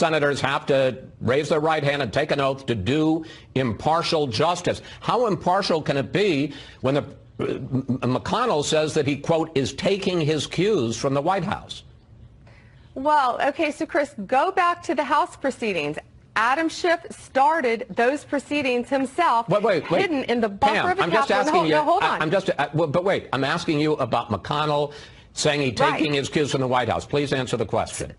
senators have to raise their right hand and take an oath to do impartial justice. How impartial can it be when McConnell says that he, quote, is taking his cues from the White House? Well, okay, so Chris, go back to the House proceedings. Adam Schiff started those proceedings himself, hidden in the bunker Pam, of the I'm just Capitol. asking you. Hold on. But wait, I'm asking you about McConnell saying he's taking his cues from the White House. Please answer the question.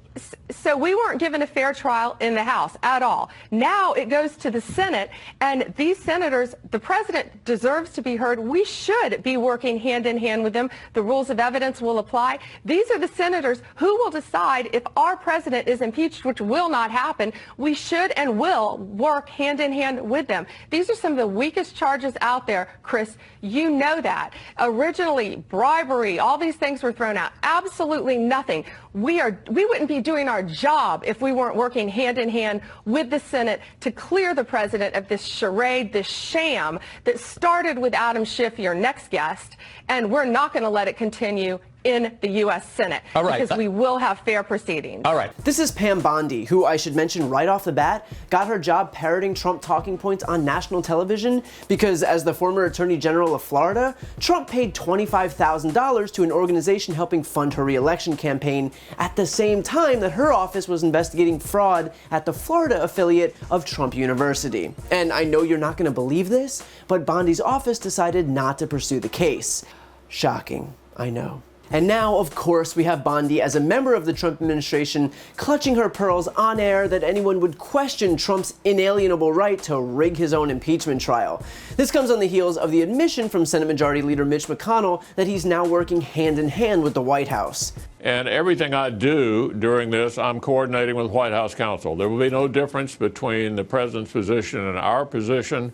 So we weren't given a fair trial in the House at all. Now it goes to the Senate, and these senators, the president deserves to be heard. We should be working hand in hand with them. The rules of evidence will apply. These are the senators who will decide if our president is impeached, which will not happen. We should and will work hand in hand with them. These are some of the weakest charges out there, Chris. You know that. Originally, bribery, all these things were thrown out. Absolutely nothing. We wouldn't be doing our job if we weren't working hand in hand with the Senate to clear the president of this charade, this sham that started with Adam Schiff, your next guest, and we're not going to let it continue in the U.S. Senate. All right. Because we will have fair proceedings. All right. This is Pam Bondi, who I should mention right off the bat got her job parroting Trump talking points on national television because, as the former Attorney General of Florida, Trump paid $25,000 to an organization helping fund her re-election campaign at the same time that her office was investigating fraud at the Florida affiliate of Trump University. And I know you're not going to believe this, but Bondi's office decided not to pursue the case. Shocking, I know. And now, of course, we have Bondi as a member of the Trump administration clutching her pearls on air that anyone would question Trump's inalienable right to rig his own impeachment trial. This comes on the heels of the admission from Senate Majority Leader Mitch McConnell that he's now working hand in hand with the White House. And everything I do during this, I'm coordinating with White House counsel. There will be no difference between the president's position and our position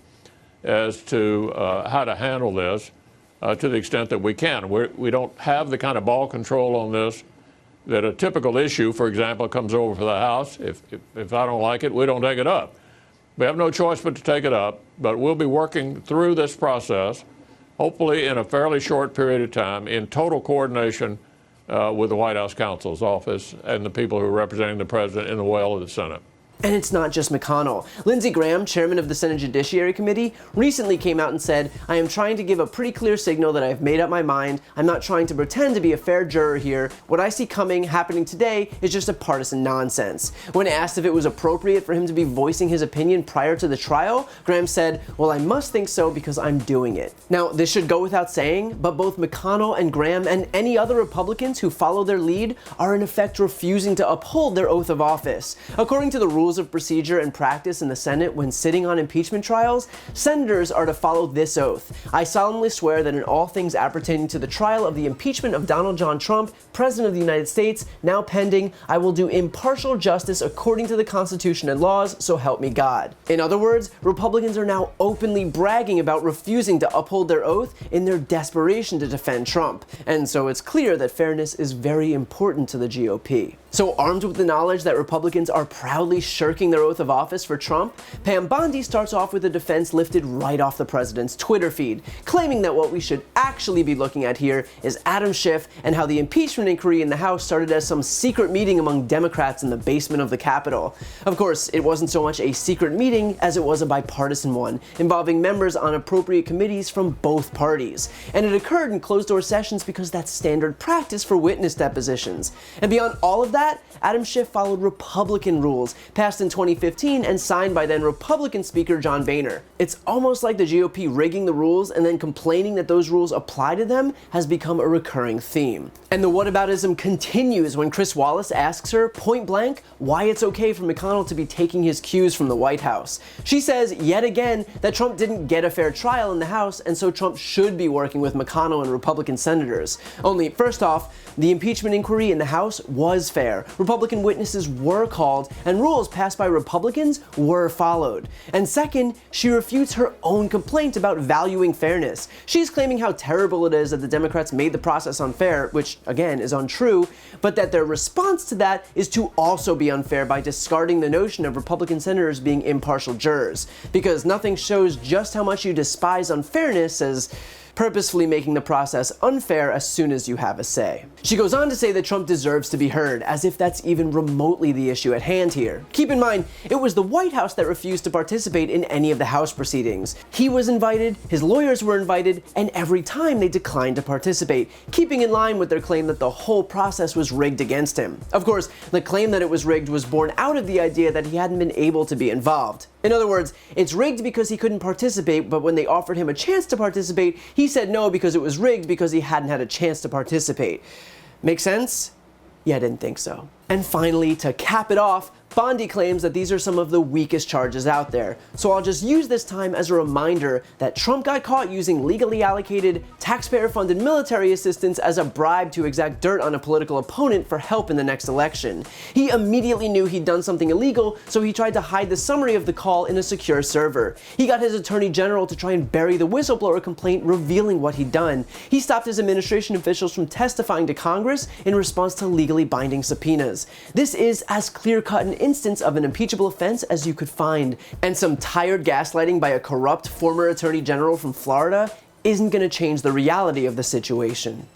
as to how to handle this. To the extent that we can. We don't have the kind of ball control on this that a typical issue, for example, comes over for the House. If I don't like it, we don't take it up. We have no choice but to take it up, but we'll be working through this process, hopefully in a fairly short period of time, in total coordination with the White House counsel's office and the people who are representing the president in the well of the Senate. And it's not just McConnell. Lindsey Graham, chairman of the Senate Judiciary Committee, recently came out and said, "I am trying to give a pretty clear signal that I've made up my mind. I'm not trying to pretend to be a fair juror here. What I see happening today is just a partisan nonsense." When asked if it was appropriate for him to be voicing his opinion prior to the trial, Graham said, "Well, I must think so because I'm doing it." Now, this should go without saying, but both McConnell and Graham and any other Republicans who follow their lead are in effect refusing to uphold their oath of office. According to the rules of procedure and practice in the Senate when sitting on impeachment trials, senators are to follow this oath. "I solemnly swear that in all things appertaining to the trial of the impeachment of Donald John Trump, President of the United States, now pending, I will do impartial justice according to the Constitution and laws, so help me God." In other words, Republicans are now openly bragging about refusing to uphold their oath in their desperation to defend Trump. And so it's clear that fairness is very important to the GOP. So armed with the knowledge that Republicans are proudly shirking their oath of office for Trump, Pam Bondi starts off with a defense lifted right off the president's Twitter feed, claiming that what we should actually be looking at here is Adam Schiff and how the impeachment inquiry in the House started as some secret meeting among Democrats in the basement of the Capitol. Of course, it wasn't so much a secret meeting as it was a bipartisan one, involving members on appropriate committees from both parties. And it occurred in closed-door sessions because that's standard practice for witness depositions. And beyond all of that, Adam Schiff followed Republican rules, passed in 2015 and signed by then Republican Speaker John Boehner. It's almost like the GOP rigging the rules and then complaining that those rules apply to them has become a recurring theme. And the whataboutism continues when Chris Wallace asks her, point blank, why it's okay for McConnell to be taking his cues from the White House. She says, yet again, that Trump didn't get a fair trial in the House, and so Trump should be working with McConnell and Republican senators. Only, first off, the impeachment inquiry in the House was fair. Republican witnesses were called, and rules passed by Republicans were followed. And second, she refutes her own complaint about valuing fairness. She's claiming how terrible it is that the Democrats made the process unfair, which, again, is untrue, but that their response to that is to also be unfair by discarding the notion of Republican senators being impartial jurors. Because nothing shows just how much you despise unfairness as purposefully making the process unfair as soon as you have a say. She goes on to say that Trump deserves to be heard, as if that's even remotely the issue at hand here. Keep in mind, it was the White House that refused to participate in any of the House proceedings. He was invited, his lawyers were invited, and every time they declined to participate, keeping in line with their claim that the whole process was rigged against him. Of course, the claim that it was rigged was born out of the idea that he hadn't been able to be involved. In other words, it's rigged because he couldn't participate, but when they offered him a chance to participate, he said no because it was rigged because he hadn't had a chance to participate. Make sense? Yeah, I didn't think so. And finally, to cap it off, Bondi claims that these are some of the weakest charges out there, so I'll just use this time as a reminder that Trump got caught using legally allocated, taxpayer-funded military assistance as a bribe to exact dirt on a political opponent for help in the next election. He immediately knew he'd done something illegal, so he tried to hide the summary of the call in a secure server. He got his attorney general to try and bury the whistleblower complaint revealing what he'd done. He stopped his administration officials from testifying to Congress in response to legally binding subpoenas. This is as clear-cut an instance of an impeachable offense as you could find, and some tired gaslighting by a corrupt former attorney general from Florida isn't going to change the reality of the situation.